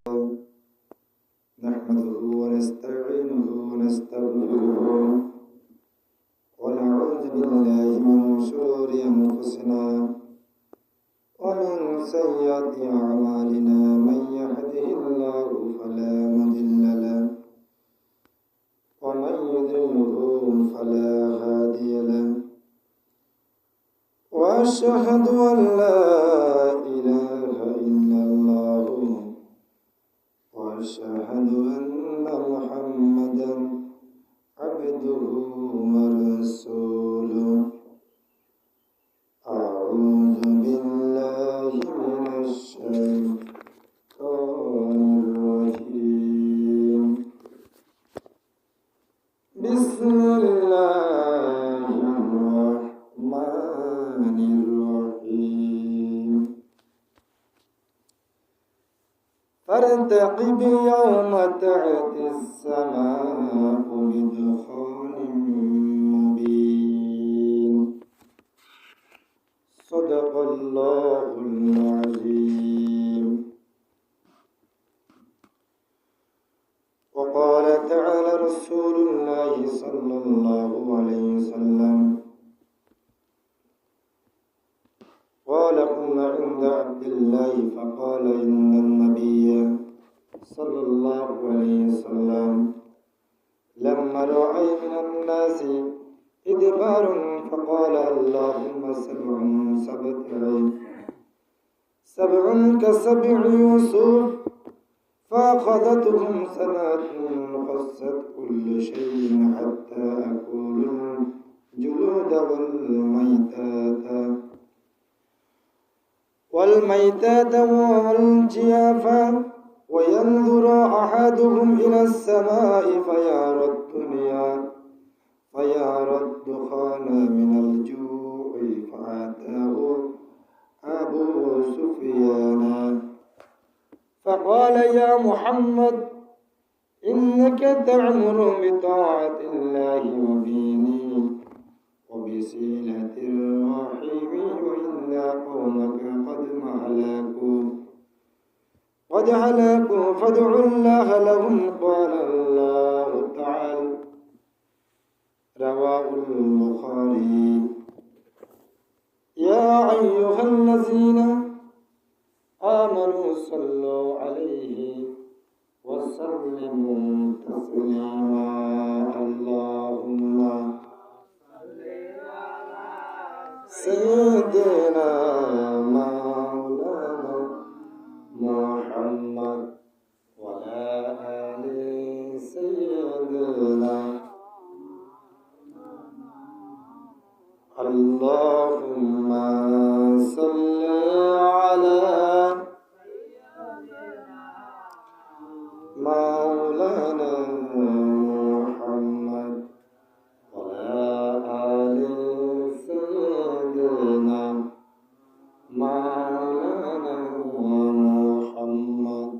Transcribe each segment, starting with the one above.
نحمده ونستعينه ونستغفره ونعوذ بالله من شرور أنفسنا ومن سيئات أعمالنا من يهده الله فلا مضل له ومن يضلله فلا هادي له وأشهد أن لا إله إلا الله وأشهد أن محمدا عبده ورسوله أعوذ بالله من الشيطان الرجيم بسم الله الرحمن الرحيم فارتقب يوم تأتي السماء بدخان مبين صدق الله العظيم. وقال تعالى رسول الله صلى الله عليه وسلم قال كنا عند عبد الله فقال إن النبي صلى الله عليه وسلم لما رأى من الناس إدبار فقال اللهم سبع كسبع يوسف فأخذتهم سنة قست كل شيء حتى أكل الجلود والميتات والجياف وينظر أحدهم إلى السماء فيرى الدخان من الجوع فأتاه أبو سفيان فقال يا محمد إنك تأمر بطاعة الله وبدينه وبصلة الرحم وإن قومك قد هلكوا فادعوا الله لهم قال الله تعالى رواه البخاري يا أيها الذين آمنوا صلوا عليه وسلموا تسليما اللهم سيدنا مولانا محمد وعلى آل سيدنا اللهم صل على مولانا محمد وعلى آل سيدنا مولانا محمد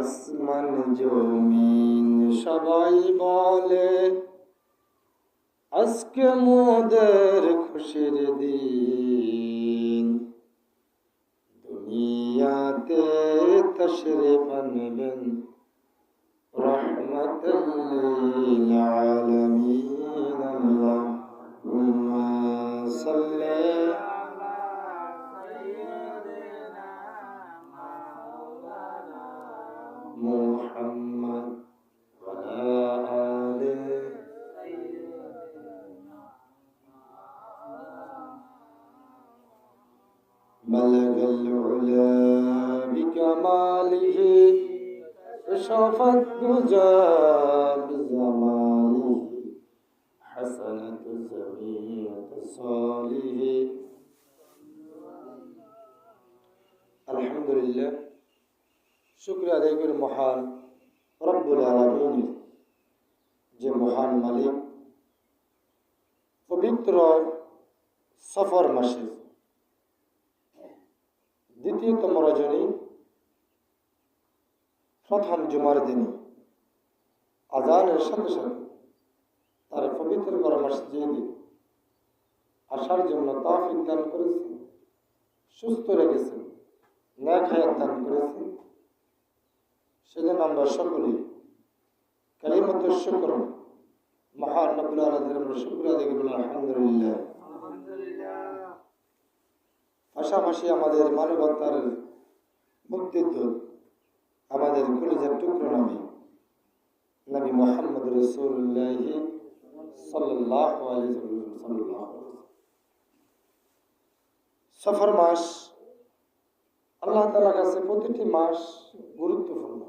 আসমান জমিন সবাই বলে আজকে মোদের খুশির দিন দুনিয়াতে তশরিফ আনবেন রহমাতাল লিল আলামিন আল্লাহুম্মা সাল্লি আলা সাইয়্যিদিনা মাওলানা মুহাম্মদ ওয়া আলা আলি بلغ العلا بكماله كشف الدجى بزماله حسنة زمية صالح الحمد لله شكر আদায় করি মহান রব্বুল আলামিনের যে মহান মালিক পবিত্র সফর মাসে দ্বিতীয়তম রজনী প্রথম জুমার দিনে আজানের সাথে সাথে তার পবিত্র মসজিদে আসার জন্য তৌফিক দান করেছেন, সুস্থ রেখেছেন, নেক হায়াত দান করেছেন। সেজন্য আমরা সকলে কালিমাতুশ শুকর মহান রব্বুল আলামিনের আমরা শুকর আদায় করি, আলহামদুলিল্লাহ। পাশাপাশি আমাদের মানবতার মুক্তির দূত, আমাদের কলিজার টুকরো নবী মুহাম্মদ রাসূলুল্লাহ সাল্লাল্লাহু আলাইহি ওয়াসাল্লাম। সফর মাস আল্লাহ তাআলার কাছে প্রতিটি মাস গুরুত্বপূর্ণ,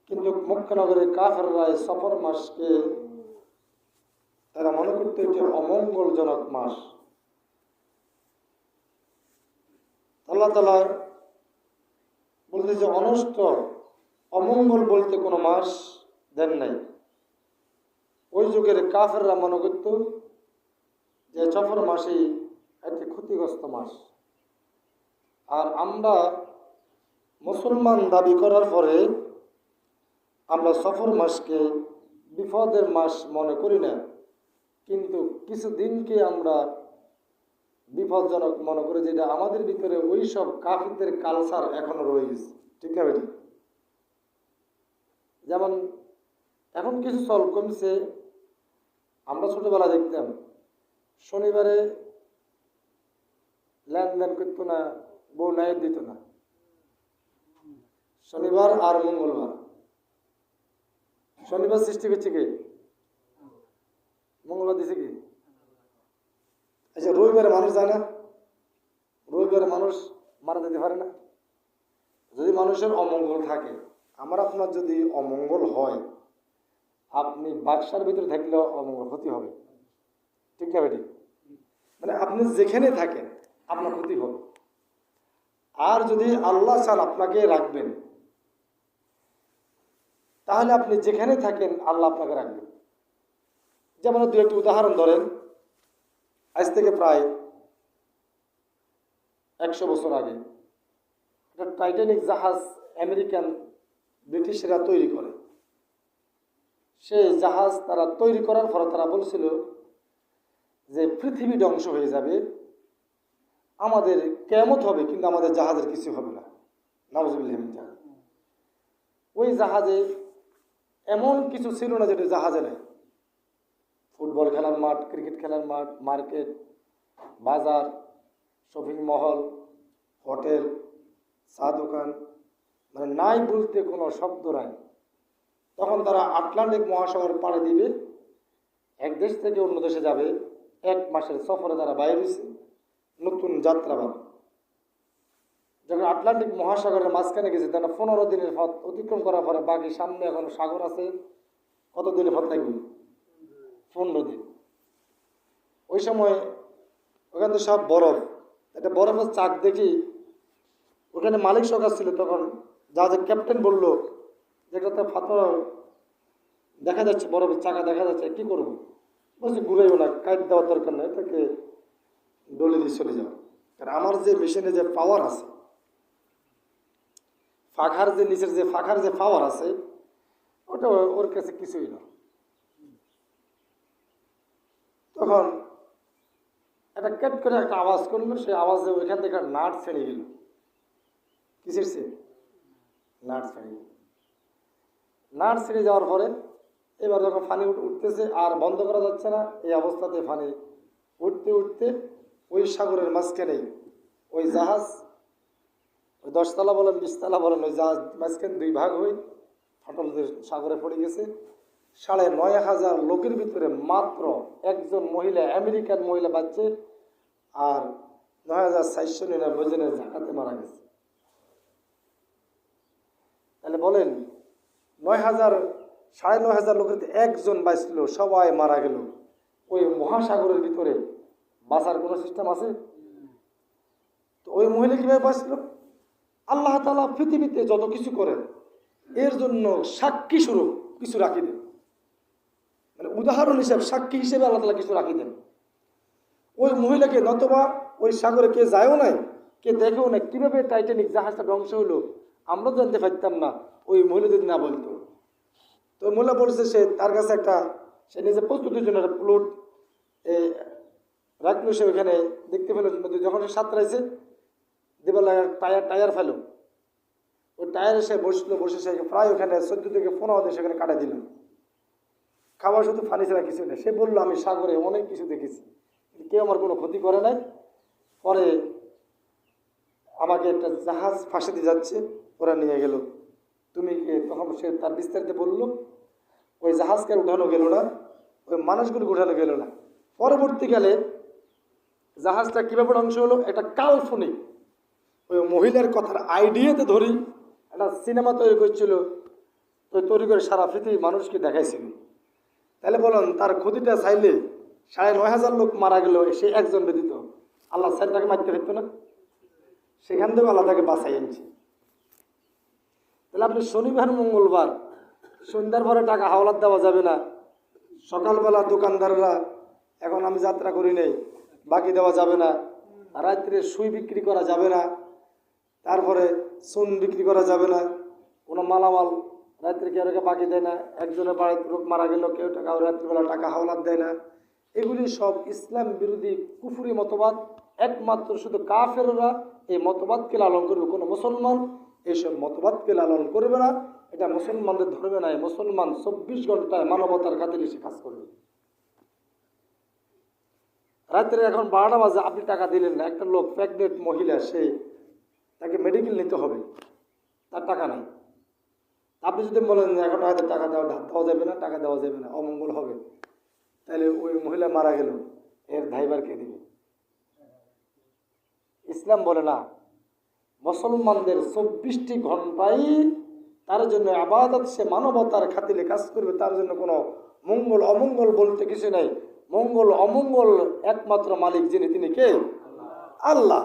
কিন্তু মক্কা নগরের কাফেররা এই সফর মাসকে তারা মনে করতে এটি অমঙ্গলজনক মাস। আল্লাহ তাআলা বলতে যে অনষ্ট অমঙ্গল বলতে কোনো মাস দেন নাই। ওই যুগের কাফেররা মনে করত যে সফর মাসই একটি ক্ষতিগ্রস্ত মাস। আর আমরা মুসলমান দাবি করার পরে আমরা সফর মাসকে বিপদের মাস মনে করি না, কিন্তু কিছু দিনকে আমরা বিপজ্জনক মনে করি, যেটা আমাদের ভিতরে ওই সব কাফিরদের কালচার এখনো রয়ে গেছে, ঠিক না বেটি? যেমন এখন কিছু চল কমছে। আমরা ছোটবেলা দেখতাম শনিবারে লেনদেন করতো না, বউ নাইট দিত না, শনিবার আর মঙ্গলবার। শনিবার সৃষ্টি করছে কে? মঙ্গলবার দিছে কি? আচ্ছা, রবিবারে মানুষ যায় না? রবিবারে মানুষ মারা যেতে পারে না? যদি মানুষের অমঙ্গল থাকে, আমার আপনার যদি অমঙ্গল হয়, আপনি বাক্সার ভিতরে থাকলেও অমঙ্গল ক্ষতি হবে, ঠিক না বেটি? মানে আপনি যেখানে থাকেন আপনার ক্ষতি হবে। আর যদি আল্লাহ চান আপনাকে রাখবেন, তাহলে আপনি যেখানে থাকেন আল্লাহ আপনাকে রাখবেন। যেমন দু একটি উদাহরণ ধরেন। আজ থেকে প্রায় 100 বছর আগে একটা টাইটানিক জাহাজ আমেরিকান ব্রিটিশরা তৈরি করে। সেই জাহাজ তারা তৈরি করার পরে তারা বলছিল যে পৃথিবী ধ্বংস হয়ে যাবে, আমাদের কিয়ামত হবে, কিন্তু আমাদের জাহাজের কিছু হবে না। নাউজুবিল্লাহ। ওই জাহাজে এমন কিছু ছিল না যেটা জাহাজে নেই। ফুটবল খেলার মাঠ, ক্রিকেট খেলার মাঠ, মার্কেট, বাজার, শপিং মহল, হোটেল, চা দোকান, মানে নাই বলতে কোনো শব্দ নাই। তখন তারা আটলান্টিক মহাসাগর পাড়ি দিবে, এক দেশ থেকে অন্য দেশে যাবে। 1 মাসের সফরে তারা বাইরে হয়েছে, নতুন যাত্রাবান। যখন আটলান্টিক মহাসাগরের মাঝখানে গেছে, তারা 15 দিনের পথ অতিক্রম করার পরে বাকি সামনে এখন সাগর আছে। কত দিনের পথ লাগবে? 15 দিন। ওই সময় ওখানে তো সব বরফ, একটা বরফের চাক দেখি ওখানে মালিক সরকার ছিল। তখন জাহাজের ক্যাপ্টেন বলল, যেটাতে পাথর দেখা যাচ্ছে, বরফের চাকা দেখা যাচ্ছে, কি করবো? বলছি ঘুরাইও না, কাইট দেওয়ার দরকার নেই, এটাকে ডলে দিয়ে চলে যাও। কারণ আমার যে মেশিনে যে পাওয়ার আছে, ফাঁকার যে নিচের যে ফাঁকার যে পাওয়ার আছে, ওটা ওর কাছে কিছুই না। তখন একটা ক্যাট করে একটা আওয়াজ করলো, সেই আওয়াজে ওইখান থেকে নাট ছেড়ে গেল। কিসের সে? নাট ছেড়ে গেল। নাট ছেড়ে যাওয়ার পরে এবার যখন পানি উঠতেছে আর বন্ধ করা যাচ্ছে না, এই অবস্থাতে পানি উঠতে উঠতে ওই সাগরের মাঝখানে ওই জাহাজ, ওই 10 তলা বলেন 20 তলা বলেন, ওই জাহাজ মাঝখানে 2 ভাগ হয়ে ফাটল সাগরে পড়ে গেছে। 9,500 লোকের ভিতরে মাত্র একজন মহিলা, আমেরিকান মহিলা বাচ্চা, আর 9,499 জনের ঝাঁকাতে মারা গেছে। তাহলে বলেন 9,500 লোকের একজন বাঁচল, সবাই মারা গেল। ওই মহাসাগরের ভিতরে বাঁচার কোনো সিস্টেম আছে? তো ওই মহিলা কিভাবে বাঁচল? আল্লাহ তাআলা পৃথিবীতে যত কিছু করেন এর জন্য সাক্ষী স্বরূপ কিছু রাখি দেন, মানে উদাহরণ হিসেবে, সাক্ষী হিসেবে আল্লাহ তাআলা কিছু রাখি দেন। ওই মহিলাকে নতবা ওই সাগরে কে যায়ও নাই, কে দেখেও না, কিভাবে টাইটানিক জাহাজটা ধ্বংস হলো আমরা জানতে পারতাম না, ওই মহিলা যদি না বলতো। তো মহিলা বলছে সে তার কাছে একটা, সে নিজে প্রস্তুতির জন্য একটা প্লট রাখলো। সে ওইখানে দেখতে পেল, যখন সে সাঁতরাইছে দেবেলা টায়ার ফেলো, ওই টায়ারে সে বসলো, বসে সে প্রায় ওখানে 14 থেকে 15 দিন সেখানে কাটা দিল। খাবার শুধু পানি ছাড়া কিছু নেই। সে বললো আমি সাগরে অনেক কিছু দেখেছি, কেউ আমার কোনো ক্ষতি করে নাই। পরে আমাকে একটা জাহাজ ফাঁসে দিয়ে যাচ্ছে, ওরা নিয়ে গেল। তুমি তখন সে তার বিস্তারিত বললো। ওই জাহাজকে উঠানো গেল না, ওই মানুষগুলো উঠানো গেল না। পরবর্তীকালে জাহাজটা কীভাবে ধ্বংস হলো, একটা কাল্পনিক ওই মহিলার কথার আইডিয়াতে ধরি একটা সিনেমা তৈরি করছিল, তো তৈরি করে সারা পৃথিবী মানুষকে দেখাইছিল। তাহলে বলুন, তার ক্ষতিটা চাইলে 9,500 লোক মারা গেল, সে একজন ব্যতীত, আল্লাহ তাকে মারতে পারত না? সেখান থেকে আল্লাহ তাকে বাঁচাই আনছে। তাহলে আপনি শনিবার মঙ্গলবার সন্ধ্যার পরে টাকা হাওলাত দেওয়া যাবে না। সকালবেলা দোকানদাররা, এখন আমি যাত্রা করি নেই, বাকি দেওয়া যাবে না। রাত্রে সুই বিক্রি করা যাবে না, তারপরে চুন বিক্রি করা যাবে না, কোনো মালামাল রাত্রে কেউ বাকি দেয় না। একজনের বাড়িতে লোক মারা গেল, কেউ টাকা রাত্রিবেলা টাকা হাওলাত দেয় না। এগুলি সব ইসলাম বিরোধী কুফরি মতবাদ। একমাত্র শুধু কাফেররা এই মতবাদকে লালন করবে, কোনো মুসলমান এইসব মতবাদকে লালন করবে না। এটা মুসলমানদের ধর্মে নাই। মুসলমান 24 ঘন্টায় মানবতার খাতিরে সে কাজ করবে। রাত্রে এখন 12টা বাজে, আপনি টাকা দিলেন না। একটা লোক প্রেগনেন্ট মহিলা, সে তাকে মেডিকেল নিতে হবে, তার টাকা নাই। আপনি যদি বলেন যে এখন হয়তো টাকা দেওয়া যাবে না, টাকা দেওয়া যাবে না, অমঙ্গল হবে, তাহলে ওই মহিলা মারা গেল, এর দায়ভার কে দিবে? ইসলাম বলে না, মুসলমানদের 24টি ঘন্টাই তার জন্য আবাদত, সে মানবতার খাতিরে কাজ করবে। তার জন্য কোনো মঙ্গল অমঙ্গল বলতে কিছু নাই। মঙ্গল অমঙ্গল একমাত্র মালিক যিনি, তিনি কে? আল্লাহ।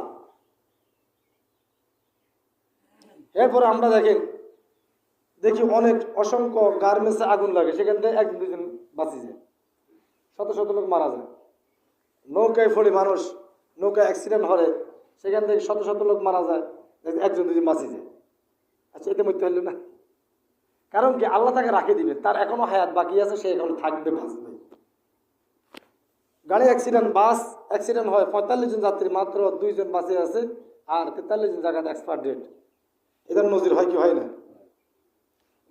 এরপরে আমরা দেখি অনেক অসংখ্য গার্মেন্টসে আগুন লাগে, সেখান থেকে 1-2 জন বাঁচি যায়, শত শত লোক মারা যায়। নৌকায় পড়ে মানুষ, নৌকা অ্যাক্সিডেন্ট হয়, সেখান থেকে শত শত লোক মারা যায়, 1-2 জন বাঁচি যায়। আচ্ছা, এতে মরতে হইল না? কারণ কি, আল্লাহ তাকে রাখে দিবে, তার এখনো হায়াত বাকি আছে, সে এখন থাকবে, বাঁচবে। গাড়ি অ্যাক্সিডেন্ট, বাস অ্যাক্সিডেন্ট হয়, 45 জন যাত্রী, মাত্র 2 জন বাঁচে আছে, আর 43 জন জায়গাতে এক্সপায়ার ডেট। এদের নজির হয় কি হয় না?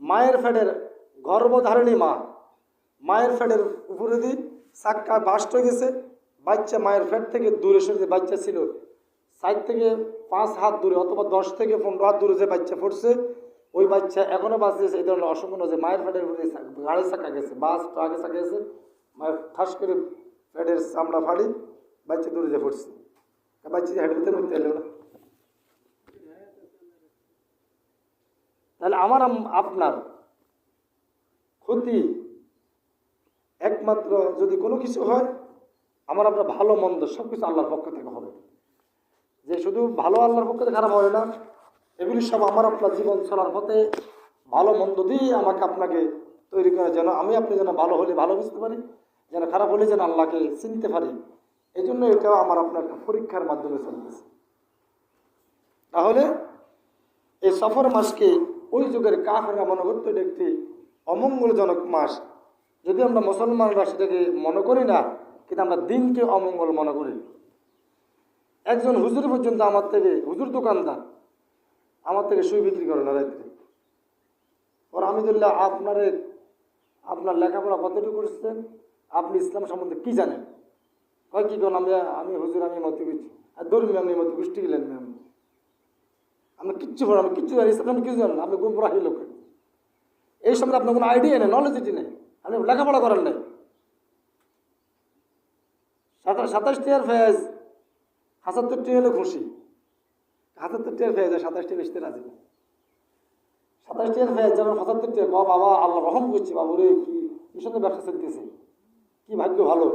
মায়ের ফ্যাটের গর্ভধারিণী মা, মায়ের ফ্যাটের উপরে দিয়ে চাক্কা বাস্ট হয়ে গেছে, বাচ্চা মায়ের ফ্যাট থেকে দূরে সরে, যে বাচ্চা ছিল 4 থেকে 5 হাত দূরে অথবা 10 থেকে 15 হাত দূরে যে বাচ্চা ফুটছে, ওই বাচ্চা এখনো বাঁচিয়েছে। এই ধরনের অসংখ্য যে মায়ের ফ্যাটের উপরে গাড়ি চাকা গেছে, বাস ট্রাকে চাকা গেছে, মায়ের ঠাস করে ফ্যাটের চামড়া ফাড়ি বাচ্চা দূরে যে ফুটছে, বাচ্চা যে হেঁটে মরতে এলো না। তাহলে আমার আপনার ক্ষতি একমাত্র যদি কোনো কিছু হয়, আমার আপনার ভালো মন্দ সব কিছু আল্লাহর পক্ষ থেকে হবে। যে শুধু ভালো আল্লাহর পক্ষ থেকে খারাপ হবে না, এগুলি সব আমার আপনার জীবন চলার পথে ভালো মন্দ দিয়ে আমাকে আপনাকে তৈরি করে, যেন আমি আপনি যেন ভালো হলে ভালো বুঝতে পারি, যেন খারাপ হলে যেন আল্লাহকে চিনতে পারি। এই জন্য এটাও আমার আপনার পরীক্ষার মাধ্যমে চলতেছে। তাহলে এই সফর মাসকে ওই যুগের কাফেররা মনে করতো এটা একটি অমঙ্গলজনক মাস। যদি আমরা মুসলমানরা সেটাকে মনে করি না, কিন্তু আমরা দিনকে অমঙ্গল মনে করি। একজন হুজুর পর্যন্ত আমার থেকে, হুজুর দোকানদার আমার থেকে সুই বিক্রি করে না রাত্রে। ওর আমি ধরলে আপনার লেখাপড়া কতটুকু করছেন, আপনি ইসলাম সম্বন্ধে কি জানেন? হয় কি করেন, আমি হুজুর, আমি মত করছি, আর ধর্মী আপনি মত গোষ্ঠী গেলেন, আমি কিচ্ছু পড়েন, আমি কিচ্ছু জানি, ইসলাম কিছু জানেন, আপনি গুমরাহি লোক। এই সম্বন্ধে আপনার কোনো আইডিয়া নেই, নলেজিটি নেই, আপনি লেখাপড়া করেন নাই। 27 টাকার ফেজ 75 টাকা হলে খুশি, 75 টাকার ফেজ 27 টাকা বেচতে রাজি। 27 টাকার ফেজ যেন 75 টাকা, বাবা আল্লাহ রহম করছে, বাবু রে, কি সুন্দর ব্যবসা চলতেছে, কি ভাগ্য ভালো।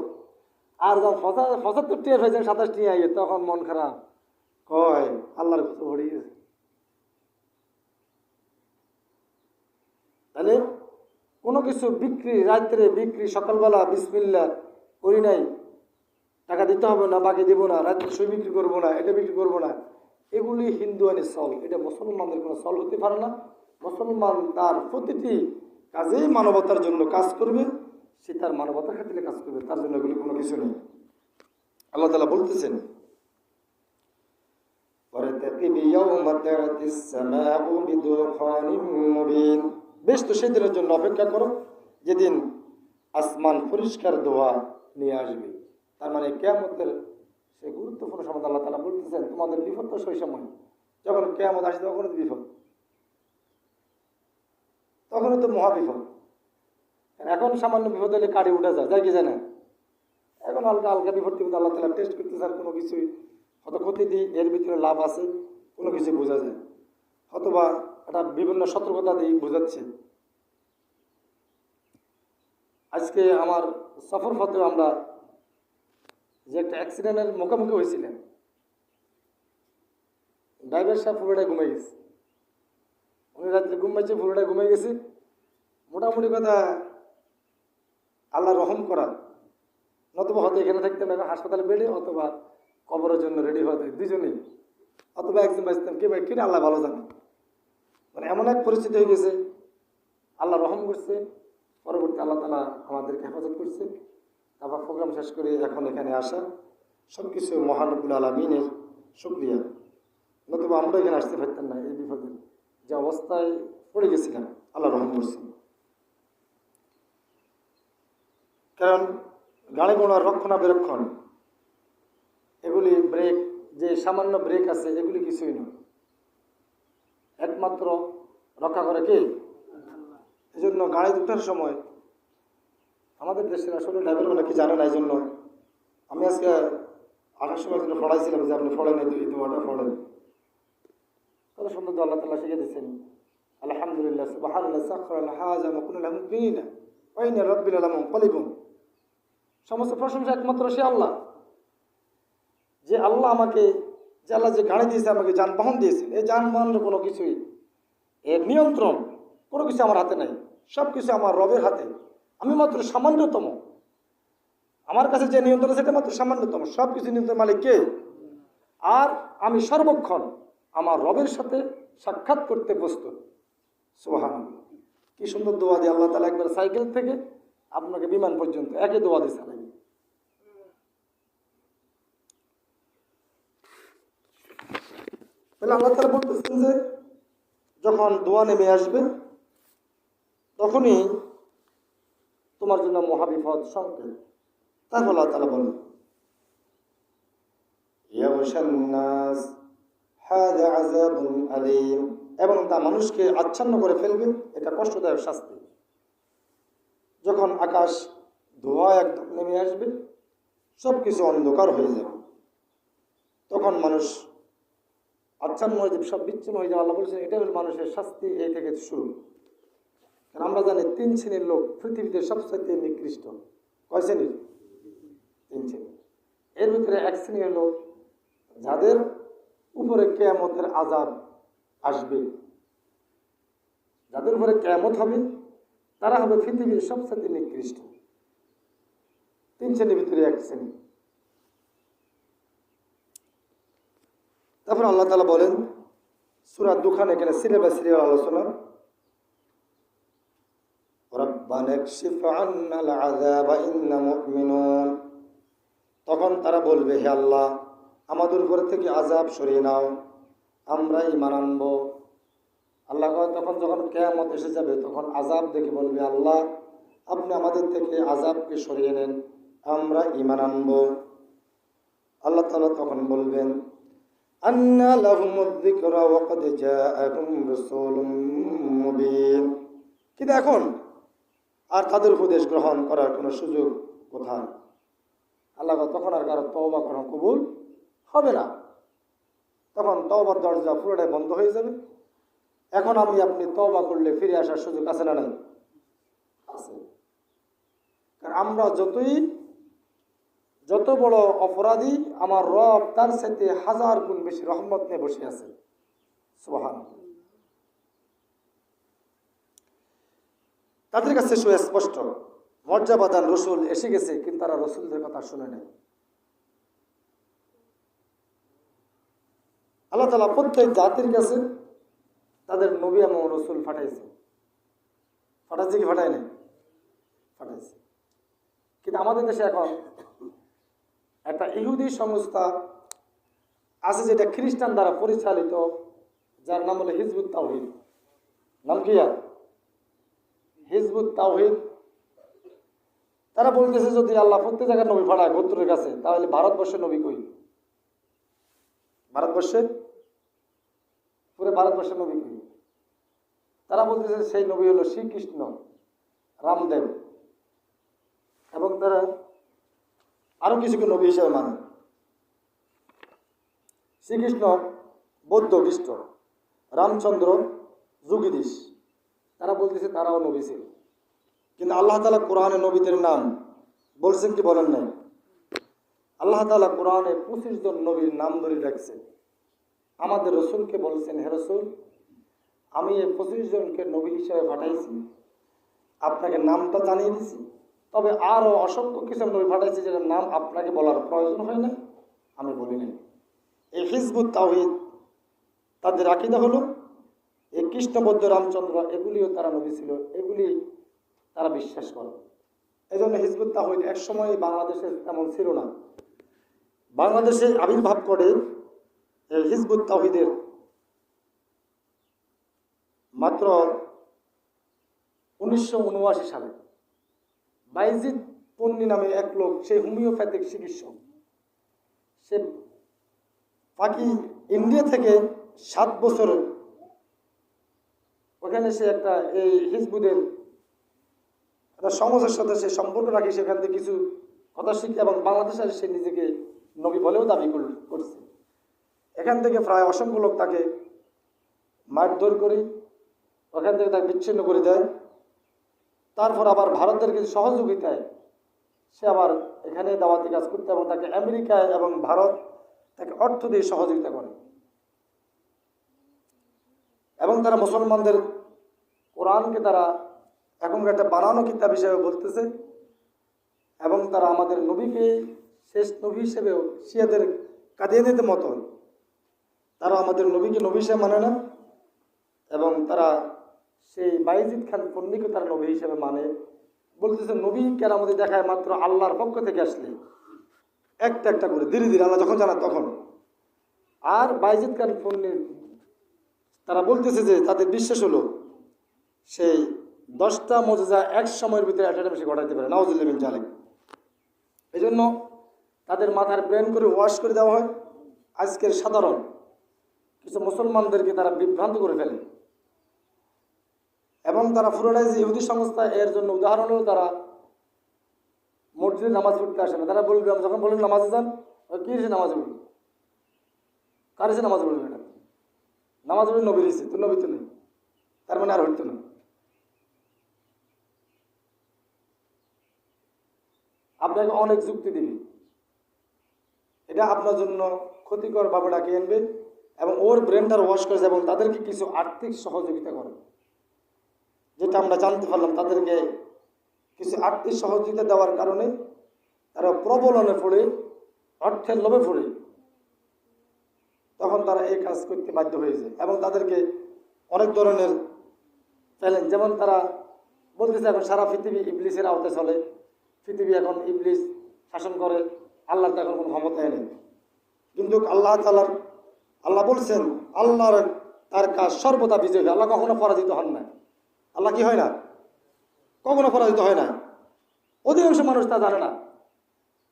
আর যখন 75 টাকার ফেজ 27 টাকা, তখন মন খারাপ, কয় আল্লাহর কত ভরে গেছে। তাহলে কোনো কিছু বিক্রি, রাত্রে বিক্রি, সকালবেলা বিসমিল্লাহ করি নাই, টাকা দিতে হবে না, বাকি দেবো না, রাত্রে সই বিক্রি করবো না, এটা বিক্রি করবো না, এগুলি হিন্দুয়ানি চল। এটা মুসলমানদের কোনো চল হতে পারে না। মুসলমান তার প্রতিটি কাজেই মানবতার জন্য কাজ করবে, সে তার মানবতার খাতিরে কাজ করবে, তার জন্য এগুলি কোনো কিছু নেই। আল্লাহ তাআলা বলতেছেন পরে يوم تأتي السماء بدخان مبين বেশ তো সেই দিনের জন্য অপেক্ষা করো যেদিন আসমান পরিষ্কার ধোঁয়া নিয়ে আসবে। তার মানে কিয়ামতের সেই গুরুত্বপূর্ণ সময় আল্লাহ তাআলা বলতেছেন তোমাদের বিপদ তো সেই সময়, যখন কিয়ামত আসবে তখন তো বিপদ, তখনও তো মহাবিপদ। এখন সামান্য বিপদ হলে কাটি উঠে যায় কি যায় না? এখন হালকা হালকা বিপদ টিপদ আল্লাহ তাআলা টেস্ট করতেছে, আর কোনো কিছুই হয়তো ক্ষতি দিই এর ভিতরে লাভ আছে কোনো কিছু বোঝা যায়, অথবা একটা বিভিন্ন সতর্কতা দিয়ে বোঝাচ্ছে। আজকে আমার সফর পথে আমরা যে একটা অ্যাক্সিডেন্টের মুখোমুখি হয়েছিলেন, ড্রাইভার সাহেব পুরোটাই ঘুমিয়ে গেছে, উনি রাত্রে ঘুমাইছে পুরোটাই ঘুমিয়ে গেছে। মোটামুটি কথা আল্লাহ রহম করা, নতুবা হয়তো এখানে থাকতাম এখন হাসপাতালে বেডে, অথবা কবরের জন্য রেডি হতে দুজনেই, অথবা একজন বাঁচতাম কে ভাই কিনা আল্লাহ ভালো জানে। মানে এমন এক পরিস্থিতি হয়ে গেছে, আল্লাহ রহম করছে, পরবর্তী আল্লাহ তাআলা আমাদেরকে হেফাজত করছে। তারপর প্রোগ্রাম শেষ করে এখন এখানে আসা সব কিছু মহান রব্বুল আলামিনের শুকরিয়া, নতুবা আমরা এখানে আসতে পারতাম না। এই বিপদে যে অবস্থায় পড়ে গেছিলাম আল্লাহ রহম করছে। কারণ গাড়ি ঘোড়ার রক্ষণাবেক্ষণ এগুলি ব্রেক, যে সামান্য ব্রেক আছে এগুলি কিছুই নয়, একমাত্র রক্ষা করে কে? এই জন্য গাড়ি উঠার সময় আমাদের দেশের আসলে ড্রাইভারগুলো কি জানে না, এই জন্য আমি আজকে আসার সময় জন্য পড়াইছিলাম যে আপনি পড়েন এই দোয়াটা পড়েন, কত সুন্দর আল্লাহ তাআলা শিখে দিচ্ছেন। আলহামদুলিল্লাহ সুবহানাল্লাহ সাখখারা হাযা মা কুনা লাহু মুকরিনা ওয়া ইন্না রাব্বিনা লামুনকালিবুন। সমস্ত প্রশংসা একমাত্র সে আল্লাহ, যে আল্লাহ আমাকে, যে আল্লাহ যে গাড়ি দিয়েছে আমাকে, যানবাহন দিয়েছে, এই যানবাহনের কোনো কিছুই এর নিয়ন্ত্রণ কোনো কিছু আমার হাতে নাই, সব কিছু আমার রবের হাতে। আমি মাত্র সামান্যতম, আমার কাছে যে নিয়ন্ত্রণ সেটা মাত্র সামান্যতম, সব কিছু নিয়ন্ত্রণ মালিক কে? আর আমি সর্বক্ষণ আমার রবের সাথে সাক্ষাৎ করতে প্রস্তুত। সুবহানাল্লাহ, কি সুন্দর দোয়া দিয়ে আল্লাহ তাআলা একবার সাইকেল থেকে আপনাকে বিমান পর্যন্ত একই দোয়া দিয়ে চালাবে। তাহলে আল্লাহ তাআলা বলতেছেন যে যখন দোয়া নেমে আসবে তখনই তোমার জন্য মহাবিপদ সংকেত। তারপর আল্লাহ তাআলা বলেন ইয়াগশান নাস হাযা আযাবুন আলীম, এবং তা মানুষকে আচ্ছন্ন করে ফেলবে, এটা কষ্টদায়ক শাস্তি। যখন আকাশ ধোঁয়া একদম নেমে আসবে, সব কিছু অন্ধকার হয়ে যাবে, তখন মানুষ আচ্ছন্ন হয়ে যাবে, সব বিচ্ছিন্ন হয়ে যাবে। আল্লাহ বলছেন এটা হল মানুষের শাস্তি, এই থেকে শুরু। কারণ আমরা জানি 3 শ্রেণীর লোক পৃথিবীতে সবচেয়ে নিকৃষ্ট। কয় শ্রেণীর? 3 শ্রেণী। এর ভিতরে এক শ্রেণী হলো যাদের উপরে কিয়ামতের আযাব আসবে, যাদের উপরে কিয়ামত হবে তারা হবে পৃথিবীর সবচেয়ে নিকৃষ্ট। 3 শ্রেণীর ভিতরে এক শ্রেণী। তারপর আল্লাহ তাআলা বলেন সূরা দুখান, এখানে সিরিয়াল বাই সিরিয়াল আলোচনা। রাব্বানা কশিফ আন্নাল আযাবা ইন্না মুমিনুন, তখন তারা বলবে হে আল্লাহ আমাদের উপর থেকে আযাব সরিয়ে নাও, আমরা ঈমান আনব। আল্লাহ তখন যখন কিয়ামত এসে যাবে তখন আযাব দেখে বলবে আল্লাহ আপনি আমাদের থেকে আযাবকে সরিয়ে নেন, আমরা ঈমান আনব। আল্লাহ তাআলা তখন বলবেন আন্না লাহুমুয যিকরা ওয়া ক্বাদ জাআকুম রাসূলুম মুবিন, কিন্তু এখন আর তাদের উপদেশ গ্রহণ করার কোনো সুযোগ কোথায়? আল্লাহ তখন আর কারো তওবা করা কবুল হবে না, তখন তওবার দরজা পুরোটাই বন্ধ হয়ে যাবে। এখন আমি আপনি তওবা করলে ফিরে আসার সুযোগ আছে না নাই? আছে। কারণ আমরা যত বড় অপরাধী আমার রব তার সাথে 1000 গুণ বেশি রহমত নিয়ে বসে আছে। সুবহানাল্লাহ। তাদের কাছে সুস্পষ্ট মর্যাদাবান রসুল এসে গেছে, কিন্তু তারা রসুলদের কথা শুনে নাই। আল্লাহ তাআলা প্রত্যেক জাতির কাছে তাদের নবী এবং রসুল পাঠাইছে। পাঠাইছে কি পাঠায় নাই? পাঠাইছে। কিন্তু আমাদের দেশে এখন একটা ইহুদি সংস্থা আছে যেটা খ্রিস্টান দ্বারা পরিচালিত, যার নাম হলো হিজবুত তাওহীদ। নাম কি আর? হিজবুত তাওহীদ। তারা বলতেছে যদি আল্লাহ প্রত্যেক জায়গায় নবী পাঠায় গোত্রের কাছে, তাহলে ভারতবর্ষের নবী কই? ভারতবর্ষের পুরো ভারতবর্ষের নবী কই? তারা বলতেছে সেই নবী হলো শ্রীকৃষ্ণ, রামদেব, এবং তারা আরো কিছুকে নবী হিসেবে মানে। শ্রীকৃষ্ণ বৌদ্ধ খ্রিস্ট, রামচন্দ্র যুগিদিস, তারা বলতেছে তারাও নবী ছিল। কিন্তু আল্লাহ তাআলা কোরআনে নবীদের নাম বলছেন কি বলেন নাই? আল্লাহ তাআলা কোরআনে 25 জন নবীর নাম ধরে রাখছেন। আমাদের রসুলকে বলছেন, হে রসুল, আমি এই 25 জনকে নবী হিসেবে পাঠাইছি, আপনাকে নামটা জানিয়ে দিছি, তবে আরও অসংখ্য কিছু নবী পাঠাইছি যেটার নাম আপনাকে বলার প্রয়োজন হয় না, আমি বলি নাই। এই হিজবুত তাওহীদ তাদের আকীদা হলো এই কৃষ্ণ বৌদ্ধ রামচন্দ্র এগুলিও তারা নবী ছিল, এগুলি তারা বিশ্বাস করে। এই জন্য হিজবুত তাওহীদ এক সময় বাংলাদেশে তেমন ছিল না। বাংলাদেশে আবির্ভাব করে এই হিজবুত তাওহীদের মাত্র 1979 সালে। বাইজিদ পন্নী নামে এক লোক, সেই হোমিওপ্যাথিক চিকিৎসক, সে ইন্ডিয়া থেকে 7 বছর ওখানে সে একটা এই হিজবুদের একটা সমাজের সাথে সে সম্পর্ক রাখি, সেখান থেকে কিছু কথা শিখে এবং বাংলাদেশে সে নিজেকে নবী বলেও দাবি করছে। এখান থেকে প্রায় অসংখ্য লোক তাকে মারধর করে ওখান থেকে তাকে বিচ্ছিন্ন করে দেয়। তারপর আবার ভারতের কিছু সহযোগিতায় সে আবার এখানে দাওয়াতি কাজ করতে, এবং তাকে আমেরিকা এবং ভারত তাকে অর্থ দিয়ে সহযোগিতা করে। এবং তারা মুসলমানদের কোরআনকে তারা এখনকার একটা বানানো কিতাব হিসেবে বলতেছে, এবং তারা আমাদের নবীকে শেষ নবী হিসেবেও শিয়াদের কাদিয়ানীদের মতো তারা আমাদের নবীকে নবী হিসেবে মানে না, এবং তারা সেই বাইজিদ খান পন্নীকে তারা নবী হিসেবে মানে। বলতেছে নবী কেরামতি দেখায় মাত্র আল্লাহর পক্ষ থেকে আসলে একটা একটা করে ধীরে ধীরে আল্লাহ যখন জানা তখন। আর বাইজিদ খান পন্নীর তারা বলতেছে যে তাদের বিশ্বাস হলো সেই 10টা মুজিজা এক সময়ের ভিতরে একটা বেশি ঘটাইতে পারে, নাউজুবিল্লাহ মিন যালিক। এই জন্য তাদের মাথার ব্রেন করে ওয়াশ করে দেওয়া হয়। আজকের সাধারণ কিছু মুসলমানদেরকে তারা বিভ্রান্ত করে ফেলে, এবং তারা পুরোটাই যে ইহুদি সংস্থা, এর জন্য উদাহরণ হলো তারা মসজিদে নামাজ পড়তে আসে না। তারা বলবে, যখন বলবেন নামাজে যান, কি এসে নামাজে পড়বে, কার এসে নামাজ পড়বে না, নামাজ পড়বে নবীর এসে, তো নবী তো নেই, তার মানে আর হইতো না। আপনাকে অনেক যুক্তি দিবে, এটা আপনার জন্য ক্ষতিকর ভাবে ডাকিয়ে আনবে, এবং ওর ব্রেনটার ওয়াশ করেছে, এবং তাদেরকে কিছু আর্থিক সহযোগিতা করে, যেটা আমরা জানতে পারলাম। তাদেরকে কিছু আর্থিক সহযোগিতা দেওয়ার কারণে তারা প্রবলনে পড়ে, অর্থের লোভে পড়ে, তখন তারা এই কাজ করতে বাধ্য হয়েছে। এবং তাদেরকে অনেক ধরনের চ্যালেঞ্জ, যেমন তারা বলতেছে এখন সারা পৃথিবী ইবলিসের আওতায় চলে, পৃথিবী এখন ইবলিস শাসন করে, আল্লাহর এখন কোনো ক্ষমতায় নেই। কিন্তু আল্লাহ বলছেন আল্লাহর তার কাজ সর্বদা বিজয় হয়, আল্লাহ কখনো পরাজিত হন না। আল্লাহ কি হয় না, কখনো পরাজিত হয় না। অধিকাংশ মানুষ তা জানে না,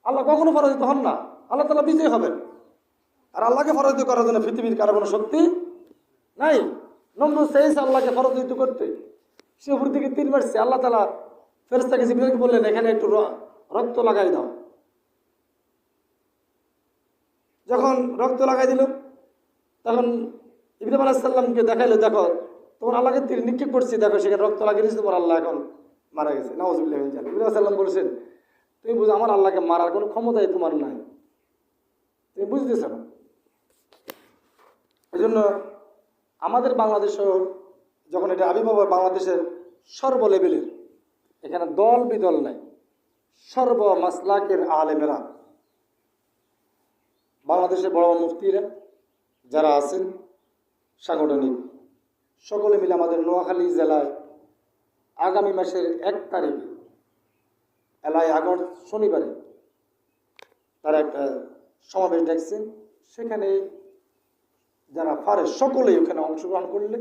আল্লাহ কখনো পরাজিত হন না, আল্লাহ তাআলা বিজয় হবেন। আর আল্লাহকে পরাজিত করার জন্য পৃথিবীর কারো কোনো শক্তি নাই। নমরুদ চেয়েছে আল্লাহকে পরাজিত করতে, সে উপর থেকে তীর মারছে। আল্লাহ তাআলা ফেরেশতাকে জিবরাইলকে বললেন এখানে একটু রক্ত লাগাই দাও। যখন রক্ত লাগাই দিল, তখন ইব্রাহিম আলাইহিস সালামকে দেখাইলো, দেখো তোমার আল্লাহকে তীর নিক্ষেপ করছি, দেখো সেখানে রক্ত লাগিয়ে দিয়েছে, তোমার আল্লাহ এখন মারা গেছে, নাউজুবিল্লাহ মিন যালিক। ইব্রাহিম আলাইহিস সালাম বলছেন তুমি বুঝো আমার আল্লাহকে মারার কোনো ক্ষমতাই তোমার নাই, তুমি বুঝতেছ না। এই জন্য আমাদের বাংলাদেশেও যখন এটা আবির্ভাব হয়, বাংলাদেশের সর্ব লেভেলের, এখানে দল বিদল নাই, সর্ব মাসলাকের আলেমেরা, বাংলাদেশের বড় মুফতিরা যারা আছেন সাংগঠনিক, সকলে মিলে আমাদের নোয়াখালী জেলায় আগামী মাসের 1 তারিখে এলায় আগস্ট শনিবারে তারা একটা সমাবেশ ডাকছেন। সেখানে যারা পারে সকলেই ওখানে অংশগ্রহণ করলে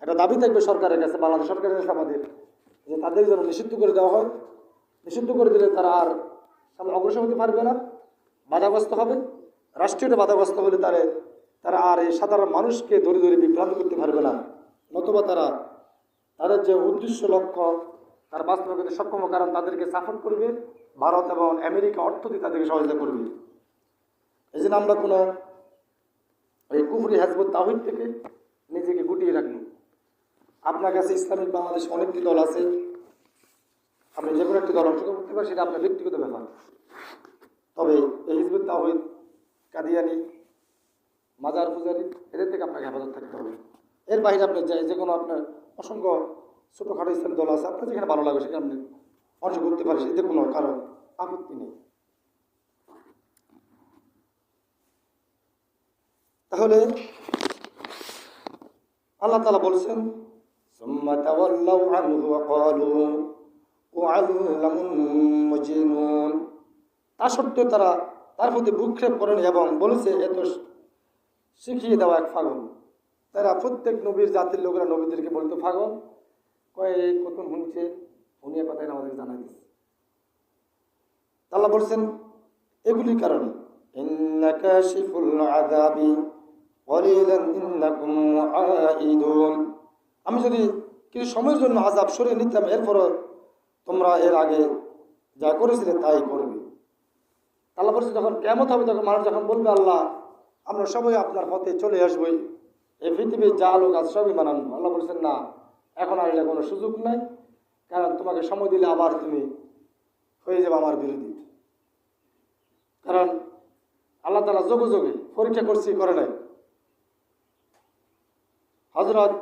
একটা দাবি থাকবে সরকারের কাছে, বাংলাদেশ সরকারের কাছে আমাদের, যে তাদের জন্য নিষিদ্ধ করে দেওয়া হয়। নিষিদ্ধ করে দিলে তারা আর সামনে অগ্রসর হতে পারবে না, বাধাগ্রস্ত হবে। রাষ্ট্রীয়টা বাধাগ্রস্ত হলে তারা আর এই সাধারণ মানুষকে ধরে ধরে বিভ্রান্ত করতে পারবে না, নতুবা তারা তাদের যে উদ্দেশ্য লক্ষ্য তার বাস্তবায়ন করতে সক্ষম, কারণ তাদেরকে সাপোর্ট করবে ভারত এবং আমেরিকা, অর্থ দিয়ে তাদেরকে সহযোগিতা করবে। এই জন্য আমরা কোনো এই কুফরি হিজবুত তাওহীদ থেকে নিজেকে গুটিয়ে রাখবো। আপনার কাছে ইসলামিক বাংলাদেশ অনেকটি দল আছে, আপনি যে কোনো একটি দল অংশগ্রহণ করতে পারেন, সেটা আপনার ব্যক্তিগত ব্যাপার। তবে এই হিজবুত তাওহীদ, কাদিয়ানি, মাজার পূজারি, এদের থেকে আপনাকে হেফাজত থাকতে হবে। এর বাইরে আপনি যে কোনো আপনার অসংখ্য ছোটোখাটো ইসলামী দল আছে, আপনার যেখানে ভালো লাগে সেখানে আপনি অংশগ্রহণ করতে পারেন, এতে কোনো কারণ আপত্তি নেই। তাহলে আল্লাহ তাআলা বলছেন, সুম্মা তাওয়াল্লাউ আনহু ওয়া ক্বালু মুআল্লামুন মুজনুন। তা সত্ত্বেও তারা তার প্রতি ভ্রুক্ষেপ করেন এবং বলেছে এত শিখিয়ে দেওয়া এক পাগল। তারা প্রত্যেক নবীর জাতির লোকেরা নবীদেরকে বলতো পাগল, কয়ে কত শুনছে, শুনিয়ে কথাই আমাদের জানাই দিচ্ছে। আল্লাহ বলছেন এগুলির কারণে, ইন্নাকা কাশিফুল আযাবি ক্বালিলান ইন্নাকুম মুআইদুন। আমি যদি কিছু সময়ের জন্য আযাব সরিয়ে নিতাম, এরপরও তোমরা এর আগে যা করেছিলে তাই করবে। আল্লাহ বলছে যখন কিয়ামত হবে, তখন মানুষ যখন বলবে আল্লাহ আমরা সবাই আপনার পথে চলে আসবই, এই পৃথিবীর যা লোক আছে সবই মানানো। আল্লাহ বলছেন না, এখন আর এটা কোনো সুযোগ নাই, কারণ তোমাকে সময় দিলে আবার তুমি হয়ে যাবে আমার বিরোধী। কারণ আল্লাহ তাআলা যোগে যোগে পরীক্ষা করছি, করে নাই। হযরত